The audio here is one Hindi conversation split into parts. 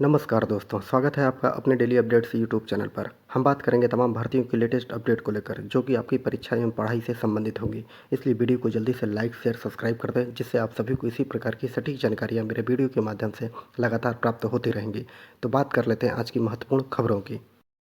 नमस्कार दोस्तों, स्वागत है आपका अपने डेली अपडेट्स यूट्यूब चैनल पर। हम बात करेंगे तमाम भर्तियों की लेटेस्ट अपडेट को लेकर, जो कि आपकी परीक्षा एवं पढ़ाई से संबंधित होंगी। इसलिए वीडियो को जल्दी से लाइक, शेयर, सब्सक्राइब कर दें, जिससे आप सभी को इसी प्रकार की सटीक जानकारियाँ मेरे वीडियो के माध्यम से लगातार प्राप्त होती रहेंगी। तो बात कर लेते हैं आज की महत्वपूर्ण खबरों की।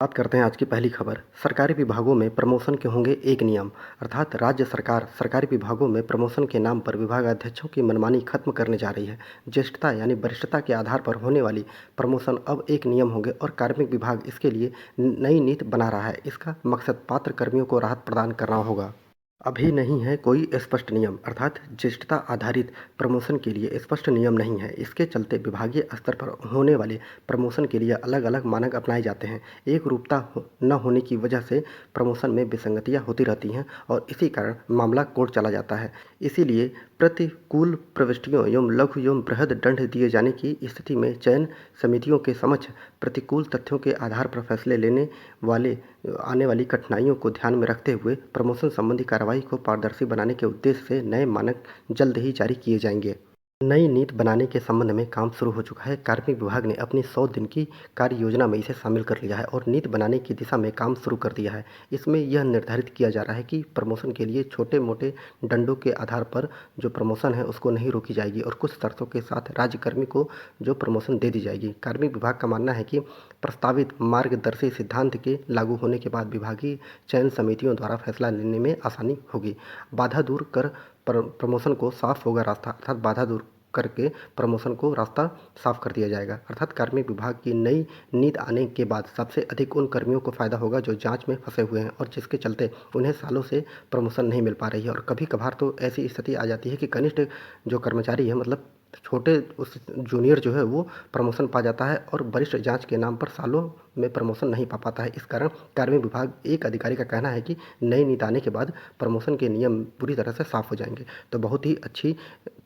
बात करते हैं आज की पहली खबर। सरकारी विभागों में प्रमोशन के होंगे एक नियम, अर्थात राज्य सरकार सरकारी विभागों में प्रमोशन के नाम पर विभागाध्यक्षों की मनमानी खत्म करने जा रही है। ज्येष्ठता यानी वरिष्ठता के आधार पर होने वाली प्रमोशन अब एक नियम होंगे और कार्मिक विभाग इसके लिए नई नीति बना रहा है। इसका मकसद पात्र कर्मियों को राहत प्रदान करना होगा। अभी नहीं है कोई स्पष्ट नियम, अर्थात ज्येष्ठता आधारित प्रमोशन के लिए स्पष्ट नियम नहीं है। इसके चलते विभागीय स्तर पर होने वाले प्रमोशन के लिए अलग अलग मानक अपनाए जाते हैं। एक रूपता न होने की वजह से प्रमोशन में विसंगतियां होती रहती हैं और इसी कारण मामला कोर्ट चला जाता है। इसीलिए प्रतिकूल प्रविष्टियों एवं लघु एवं बृहद दंड दिए जाने की स्थिति में चयन समितियों के समक्ष प्रतिकूल तथ्यों के आधार पर फैसले लेने वाले आने वाली कठिनाइयों को ध्यान में रखते हुए प्रमोशन संबंधी कार्रवाई को पारदर्शी बनाने के उद्देश्य से नए मानक जल्द ही जारी किए जाएंगे। नई नीति बनाने के संबंध में काम शुरू हो चुका है। कार्मिक विभाग ने अपनी 100 दिन की कार्य योजना में इसे शामिल कर लिया है और नीति बनाने की दिशा में काम शुरू कर दिया है। इसमें यह निर्धारित किया जा रहा है कि प्रमोशन के लिए छोटे मोटे दंडों के आधार पर जो प्रमोशन है उसको नहीं रोकी जाएगी और कुछ शर्तों के साथ राज्यकर्मी को जो प्रमोशन दे दी जाएगी। कार्मिक विभाग का मानना है कि प्रस्तावित मार्गदर्शी सिद्धांत के लागू होने के बाद विभागीय चयन समितियों द्वारा फैसला लेने में आसानी होगी। बाधा दूर कर प्रमोशन को साफ होगा रास्ता, अर्थात बाधा दूर करके प्रमोशन को रास्ता साफ कर दिया जाएगा। अर्थात कार्मिक विभाग की नई नीति आने के बाद सबसे अधिक उन कर्मियों को फायदा होगा जो जांच में फंसे हुए हैं और जिसके चलते उन्हें सालों से प्रमोशन नहीं मिल पा रही है। और कभी कभार तो ऐसी स्थिति आ जाती है कि कनिष्ठ जो कर्मचारी है, मतलब छोटे उस जूनियर जो है वो प्रमोशन पा जाता है और वरिष्ठ जांच के नाम पर सालों में प्रमोशन नहीं पा पाता है। इस कारण कार्मिक विभाग एक अधिकारी का कहना है कि नई नीति आने के बाद प्रमोशन के नियम पूरी तरह से साफ हो जाएंगे। तो बहुत ही अच्छी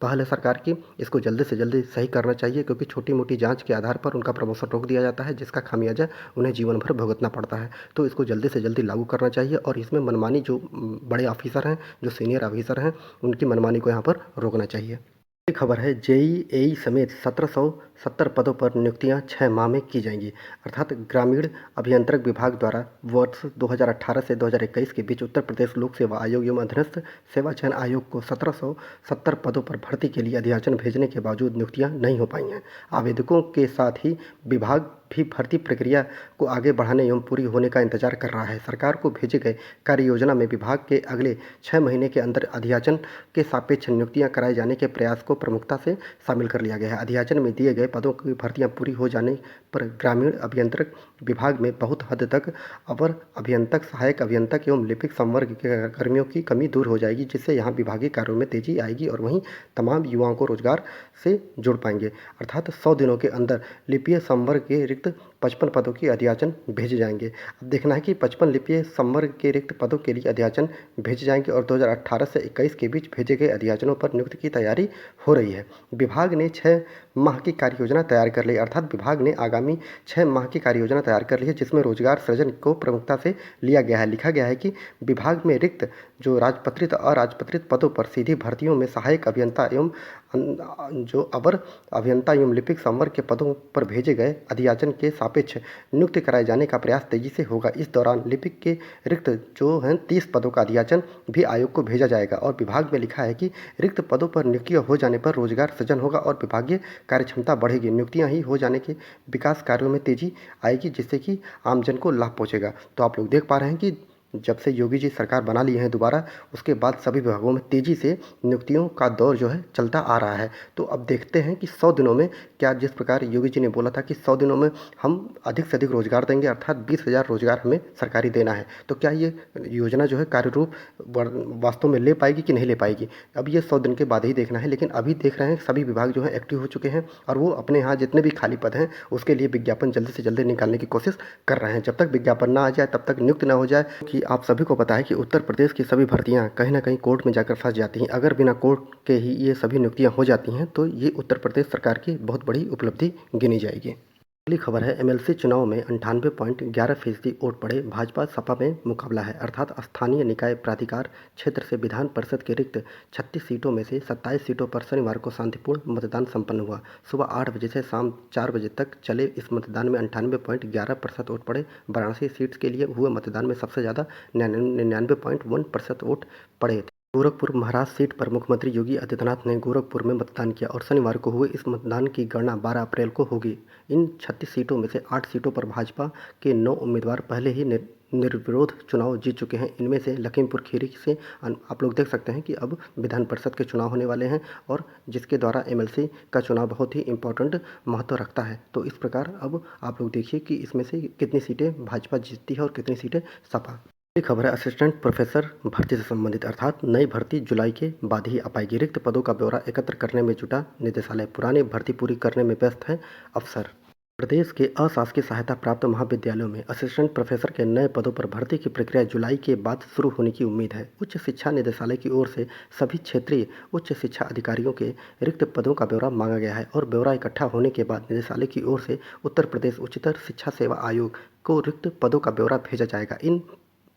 पहल है सरकार की, इसको जल्दी से जल्दी सही करना चाहिए, क्योंकि छोटी मोटी जांच के आधार पर उनका प्रमोशन रोक दिया जाता है, जिसका खामियाजा उन्हें जीवन भर भुगतना पड़ता है। तो इसको जल्दी से जल्दी लागू करना चाहिए और इसमें मनमानी जो बड़े ऑफिसर हैं, जो सीनियर ऑफिसर हैं, उनकी मनमानी को यहाँ पर रोकना चाहिए। एक खबर है, जेईई समेत 1770 पदों पर नियुक्तियां 6 माह में की जाएंगी। अर्थात ग्रामीण अभियंत्रण विभाग द्वारा वर्ष 2018 से 2021 के बीच उत्तर प्रदेश लोक सेवा आयोग एवं अधीनस्थ सेवा चयन आयोग को 1770 पदों पर भर्ती के लिए अधियाचन भेजने के बावजूद नियुक्तियां नहीं हो पाई हैं। आवेदकों के साथ ही विभाग भी भर्ती प्रक्रिया को आगे बढ़ाने एवं पूरी होने का इंतजार कर रहा है। सरकार को भेजे गए कार्य योजना में विभाग के अगले 6 महीने के अंदर अधियाचन के सापेक्ष नियुक्तियां कराए जाने के प्रयास को प्रमुखता से शामिल कर लिया गया है। अधियाचन में दिए गए पदों की भर्तियां पूरी हो जाने पर ग्रामीण अभियंत्रण विभाग में बहुत हद तक अवर अभियंतक, सहायक अभियंतक एवं लिपिक संवर्ग के कर्मियों की कमी दूर हो जाएगी, जिससे यहाँ विभागीय कार्यों में तेजी आएगी और वहीं तमाम युवाओं को रोजगार से जुड़ पाएंगे। अर्थात 100 दिनों के अंदर लिपीय संवर्ग के रिक्त 55 पदों की अधियाचन भेजे जाएंगे। अब देखना है कि 55 लिपीय संवर्ग के रिक्त पदों के लिए अधियाचन भेजे जाएंगे और 2018 से 21 के बीच भेजे गए अधियाचनों पर नियुक्ति की तैयारी हो रही है। विभाग ने 6 माह की कार्य योजना तैयार कर ली, अर्थात विभाग ने आगामी 6 माह की कार्य योजना तैयार कर ली है, जिसमें रोजगार सृजन को प्रमुखता से लिया गया है। लिखा गया है कि विभाग में रिक्त जो राजपत्रित और अराजपत्रित पदों पर सीधी भर्तियों में सहायक अभियंता एवं जो अवर अभियंता एवं लिपिक संवर्ग के पदों पर भेजे गए अधियाचन के सापेक्ष नियुक्त कराए जाने का प्रयास तेजी से होगा। इस दौरान लिपिक के रिक्त जो हैं 30 पदों का अधियाचन भी आयोग को भेजा जाएगा और विभाग में लिखा है कि रिक्त पदों पर नियुक्तियां हो जाने पर रोजगार सृजन होगा और विभागीय कार्यक्षमता बढ़ेगी। नियुक्तियां ही हो जाने के विकास कार्यों में तेजी आएगी, जिससे कि आमजन को लाभ पहुंचेगा। तो आप लोग देख पा रहे हैं कि जब से योगी जी सरकार बना ली है दोबारा, उसके बाद सभी विभागों में तेजी से नियुक्तियों का दौर जो है चलता आ रहा है। तो अब देखते हैं कि 100 दिनों में क्या, जिस प्रकार योगी जी ने बोला था कि 100 दिनों में हम अधिक से अधिक रोजगार देंगे, अर्थात 20,000 रोजगार हमें सरकारी देना है, तो क्या ये योजना जो है कार्यरूप वास्तव में ले पाएगी कि नहीं ले पाएगी, अब ये 100 दिन के बाद ही देखना है। लेकिन अभी देख रहे हैं सभी विभाग जो है एक्टिव हो चुके हैं और वो अपने यहाँ जितने भी खाली पद हैं उसके लिए विज्ञापन जल्दी से जल्दी निकालने की कोशिश कर रहे हैं। जब तक विज्ञापन ना आ जाए, तब तक नियुक्त ना हो जाए, कि आप सभी को पता है कि उत्तर प्रदेश की सभी भर्तियां कहीं ना कहीं कोर्ट में जाकर फंस जाती हैं। अगर बिना कोर्ट के ही ये सभी नियुक्तियां हो जाती हैं तो ये उत्तर प्रदेश सरकार की बहुत बड़ी उपलब्धि गिनी जाएगी। अगली खबर है एमएलसी चुनाव में 98.11% वोट पड़े, भाजपा सपा में मुकाबला है। अर्थात स्थानीय निकाय प्राधिकार क्षेत्र से विधान परिषद के रिक्त 36 सीटों में से 27 सीटों पर शनिवार को शांतिपूर्ण मतदान संपन्न हुआ। सुबह 8 बजे से शाम 4 बजे तक चले इस मतदान में 98.11% वोट पड़े। वाराणसी सीट के लिए हुए मतदान में सबसे ज़्यादा 99.1% वोट पड़े थे। गोरखपुर महाराष्ट्र सीट पर मुख्यमंत्री योगी आदित्यनाथ ने गोरखपुर में मतदान किया और शनिवार को हुए इस मतदान की गणना 12 अप्रैल को होगी। इन 36 सीटों में से 8 सीटों पर भाजपा के 9 उम्मीदवार पहले ही निर्विरोध चुनाव जीत चुके हैं। इनमें से लखीमपुर खीरी से आप लोग देख सकते हैं कि अब विधान परिषद के चुनाव होने वाले हैं और जिसके द्वारा एमएलसी का चुनाव बहुत ही इम्पोर्टेंट महत्व रखता है। तो इस प्रकार अब आप लोग देखिए कि इसमें से कितनी सीटें भाजपा जीतती है और कितनी सीटें सपा। ये खबर है असिस्टेंट प्रोफेसर भर्ती से संबंधित, अर्थात नई भर्ती जुलाई के बाद ही आ पाएगी। रिक्त पदों का ब्यौरा एकत्र करने में जुटा निदेशालय, पुरानी भर्ती पूरी करने में व्यस्त है अफसर। प्रदेश के अशासकीय सहायता प्राप्त महाविद्यालयों में असिस्टेंट प्रोफेसर के नए पदों पर भर्ती की प्रक्रिया जुलाई के बाद शुरू होने की उम्मीद है। उच्च शिक्षा निदेशालय की ओर से सभी क्षेत्रीय उच्च शिक्षा अधिकारियों के रिक्त पदों का ब्यौरा मांगा गया है और ब्यौरा इकट्ठा होने के बाद निदेशालय की ओर से उत्तर प्रदेश उच्चतर शिक्षा सेवा आयोग को रिक्त पदों का ब्यौरा भेजा जाएगा। इन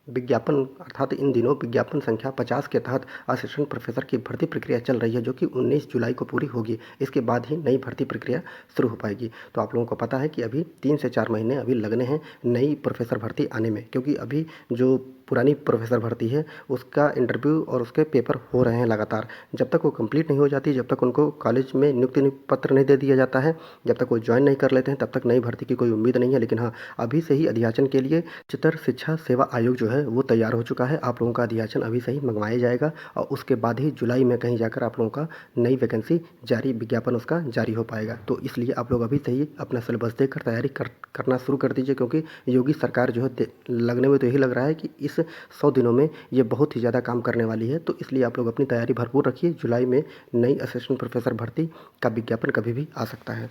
विज्ञापन अर्थात इन दिनों विज्ञापन संख्या 50 के तहत असिस्टेंट प्रोफेसर की भर्ती प्रक्रिया चल रही है, जो कि 19 जुलाई को पूरी होगी। इसके बाद ही नई भर्ती प्रक्रिया शुरू हो पाएगी। तो आप लोगों को पता है कि अभी 3 से 4 महीने अभी लगने हैं नई प्रोफेसर भर्ती आने में, क्योंकि अभी जो पुरानी प्रोफेसर भर्ती है उसका इंटरव्यू और उसके पेपर हो रहे हैं लगातार। जब तक वो कंप्लीट नहीं हो जाती, जब तक उनको कॉलेज में नियुक्ति पत्र नहीं दे दिया जाता है, जब तक वो ज्वाइन नहीं कर लेते हैं, तब तक नई भर्ती की कोई उम्मीद नहीं है। लेकिन हाँ, अभी से ही अधियाचन के लिए उच्चतर शिक्षा सेवा आयोग जो है वो तैयार हो चुका है। आप लोगों का अधियाचन अभी से ही मंगवाया जाएगा और उसके बाद ही जुलाई में कहीं जाकर आप लोगों का नई वैकेंसी जारी, विज्ञापन उसका जारी हो पाएगा। तो इसलिए आप लोग अभी से ही अपना सिलेबस देखकर तैयारी करना शुरू कर दीजिए, क्योंकि योगी सरकार जो है लगने में तो यही लग रहा है कि इस 100 दिनों में ये बहुत ही ज़्यादा काम करने वाली है। तो इसलिए आप लोग अपनी तैयारी भरपूर रखिए। जुलाई में नई असिस्टेंट प्रोफेसर भर्ती का विज्ञापन कभी भी आ सकता है।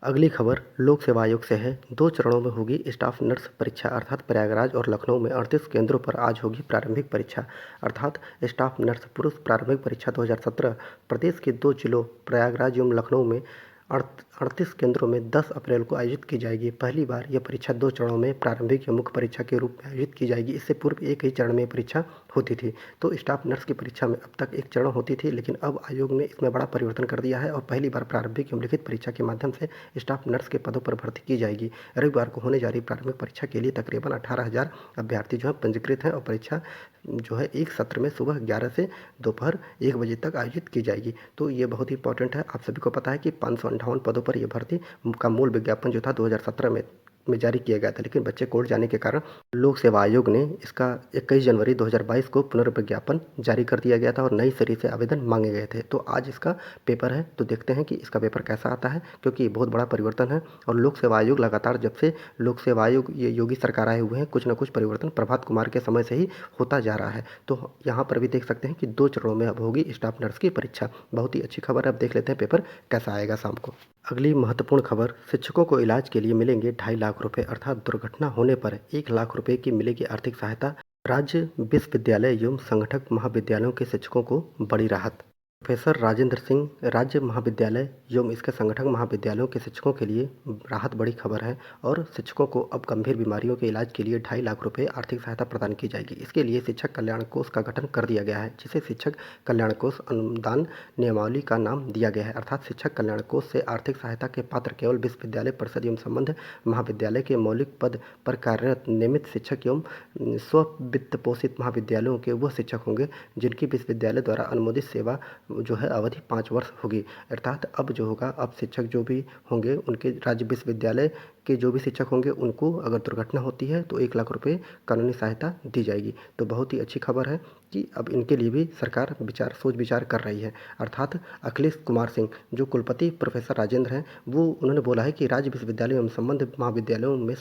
अगली खबर लोक सेवा आयोग से है। 2 चरणों में होगी स्टाफ नर्स परीक्षा, अर्थात प्रयागराज और लखनऊ में 38 केंद्रों पर आज होगी प्रारंभिक परीक्षा। अर्थात स्टाफ नर्स पुरुष प्रारंभिक परीक्षा 2017 प्रदेश के 2 जिलों प्रयागराज एवं लखनऊ में 38 केंद्रों में 10 अप्रैल को आयोजित की जाएगी। पहली बार यह परीक्षा 2 चरणों में प्रारंभिक या मुख्य परीक्षा के रूप में आयोजित की जाएगी। इससे पूर्व एक ही चरण में परीक्षा होती थी। तो स्टाफ नर्स की परीक्षा में अब तक एक चरण होती थी, लेकिन अब आयोग ने इसमें बड़ा परिवर्तन कर दिया है और पहली बार प्रारंभिक एवं लिखित परीक्षा के माध्यम से स्टाफ नर्स के पदों पर भर्ती की जाएगी। रविवार को होने जा रही प्रारंभिक परीक्षा के लिए तकरीबन 18,000 अभ्यर्थी जो है पंजीकृत हैं और परीक्षा जो है एक सत्र में सुबह 11 से दोपहर 1 बजे तक आयोजित की जाएगी। तो ये बहुत ही इंपॉर्टेंट है। आप सभी को पता है कि 558 पदों पर यह भर्ती का मूल विज्ञापन जो था 2017 में जारी किया गया था, लेकिन बच्चे कोर्ट जाने के कारण लोक सेवा आयोग ने इसका 21 जनवरी 2022 को पुनर्विज्ञापन जारी कर दिया गया था और नई सिरे से आवेदन मांगे गए थे। तो आज इसका पेपर है, तो देखते हैं कि इसका पेपर कैसा आता है, क्योंकि ये बहुत बड़ा परिवर्तन है। और लोक सेवा आयोग लगातार जब से लोक सेवा आयोग ये योगी सरकार आए हुए हैं, कुछ ना कुछ परिवर्तन प्रभात कुमार के समय से ही होता जा रहा है। तो यहाँ पर भी देख सकते हैं कि 2 चरणों में अब होगी स्टाफ नर्स की परीक्षा। बहुत ही अच्छी खबर है। अब देख लेते हैं पेपर कैसा आएगा शाम को। अगली महत्वपूर्ण खबर, शिक्षकों को इलाज के लिए मिलेंगे 2.5 लाख रुपए, अर्थात दुर्घटना होने पर 1 लाख रुपए की मिलेगी आर्थिक सहायता। राज्य विश्वविद्यालय एवं संगठक महाविद्यालयों के शिक्षकों को बड़ी राहत। प्रोफेसर राजेंद्र सिंह राज्य महाविद्यालय एवं इसके संगठक महाविद्यालयों के शिक्षकों के लिए राहत बड़ी खबर है और शिक्षकों को अब गंभीर बीमारियों के इलाज के लिए 2.5 लाख रुपए आर्थिक सहायता प्रदान की जाएगी। इसके लिए शिक्षक कल्याण कोष का गठन कर दिया गया है, जिसे शिक्षक कल्याण कोष अनुदान नियमावली का नाम दिया गया है। अर्थात शिक्षक कल्याण कोष से आर्थिक सहायता के पात्र केवल विश्वविद्यालय परिषद एवं संबंध महाविद्यालय के मौलिक पद पर कार्यरत नियमित शिक्षक एवं स्व वित्त पोषित महाविद्यालयों के वह शिक्षक होंगे जिनकी विश्वविद्यालय द्वारा अनुमोदित सेवा जो है अवधि 5 वर्ष होगी। अर्थात अब जो होगा, अब शिक्षक जो भी होंगे उनके राज्य विश्वविद्यालय के जो भी शिक्षक होंगे उनको अगर दुर्घटना होती है तो 1 लाख रुपए कानूनी सहायता दी जाएगी। तो बहुत ही अच्छी खबर है कि अब इनके लिए भी सरकार सोच विचार कर रही है। अर्थात अखिलेश कुमार सिंह जो कुलपति प्रोफेसर राजेंद्र हैं, वो उन्होंने बोला है कि राज्य विश्वविद्यालय एवं संबंध महाविद्यालयों में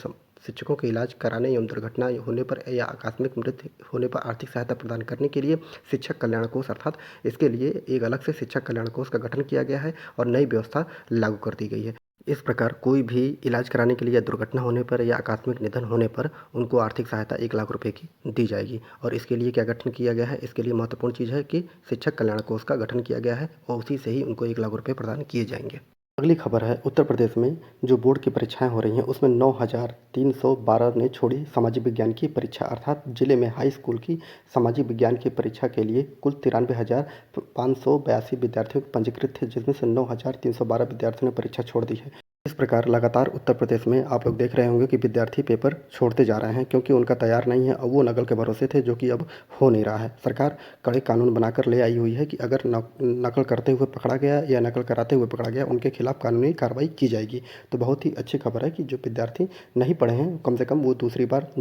शिक्षकों के इलाज कराने एवं दुर्घटना होने पर या आकस्मिक मृत्यु होने पर आर्थिक सहायता प्रदान करने के लिए शिक्षक कल्याण कोष, अर्थात इसके लिए एक अलग से शिक्षक कल्याण कोष का गठन किया गया है और नई व्यवस्था लागू कर दी गई है। इस प्रकार कोई भी इलाज कराने के लिए या दुर्घटना होने पर या आकस्मिक निधन होने पर उनको आर्थिक सहायता 1 लाख रुपए की दी जाएगी। और इसके लिए क्या गठन किया गया है, इसके लिए महत्वपूर्ण चीज़ है कि शिक्षक कल्याण कोष का गठन किया गया है और उसी से ही उनको 1 लाख रुपए प्रदान किए जाएंगे। अगली खबर है उत्तर प्रदेश में जो बोर्ड की परीक्षाएं हो रही हैं उसमें 9,312 ने छोड़ी सामाजिक विज्ञान की परीक्षा। अर्थात जिले में हाई स्कूल की सामाजिक विज्ञान की परीक्षा के लिए कुल 93,582 विद्यार्थियों पंजीकृत थे, जिसमें से 9,312 विद्यार्थियों ने परीक्षा छोड़ दी है। इस प्रकार लगातार उत्तर प्रदेश में आप लोग देख रहे होंगे कि विद्यार्थी पेपर छोड़ते जा रहे हैं, क्योंकि उनका तैयार नहीं है और वो नकल के भरोसे थे, जो कि अब हो नहीं रहा है। सरकार कड़े कानून बनाकर ले आई हुई है कि अगर नकल करते हुए पकड़ा गया या नकल कराते हुए पकड़ा गया, उनके खिलाफ कानूनी कार्रवाई की जाएगी। तो बहुत ही अच्छी खबर है कि जो विद्यार्थी नहीं पढ़े हैं, कम से कम वो दूसरी बार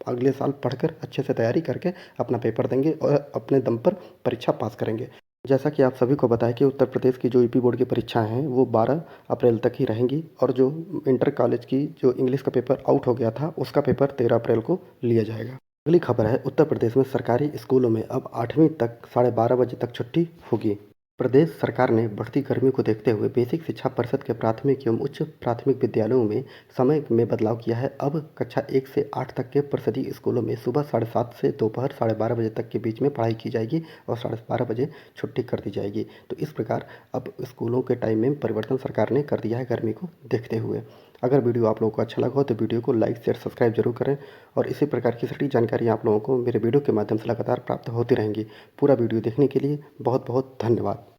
अगले साल पढ़कर अच्छे से तैयारी करके अपना पेपर देंगे और अपने दम पर परीक्षा पास करेंगे। जैसा कि आप सभी को पता है कि उत्तर प्रदेश की जो यूपी बोर्ड की परीक्षाएं हैं वो 12 अप्रैल तक ही रहेंगी, और जो इंटर कॉलेज की जो इंग्लिश का पेपर आउट हो गया था उसका पेपर 13 अप्रैल को लिया जाएगा। अगली खबर है उत्तर प्रदेश में सरकारी स्कूलों में अब 8वीं तक 12:30 बजे तक छुट्टी होगी। प्रदेश सरकार ने बढ़ती गर्मी को देखते हुए बेसिक शिक्षा परिषद के प्राथमिक एवं उच्च प्राथमिक विद्यालयों में समय में बदलाव किया है। अब कक्षा 1 से 8 तक के परिषदीय स्कूलों में सुबह 7:30 से दोपहर 12:30 बजे तक के बीच में पढ़ाई की जाएगी और 12:30 बजे छुट्टी कर दी जाएगी। तो इस प्रकार अब स्कूलों के टाइम में परिवर्तन सरकार ने कर दिया है गर्मी को देखते हुए। अगर वीडियो आप लोगों को अच्छा लगा हो तो वीडियो को लाइक शेयर सब्सक्राइब जरूर करें, और इसी प्रकार की सटीक जानकारी आप लोगों को मेरे वीडियो के माध्यम से लगातार प्राप्त होती रहेंगी। पूरा वीडियो देखने के लिए बहुत बहुत धन्यवाद।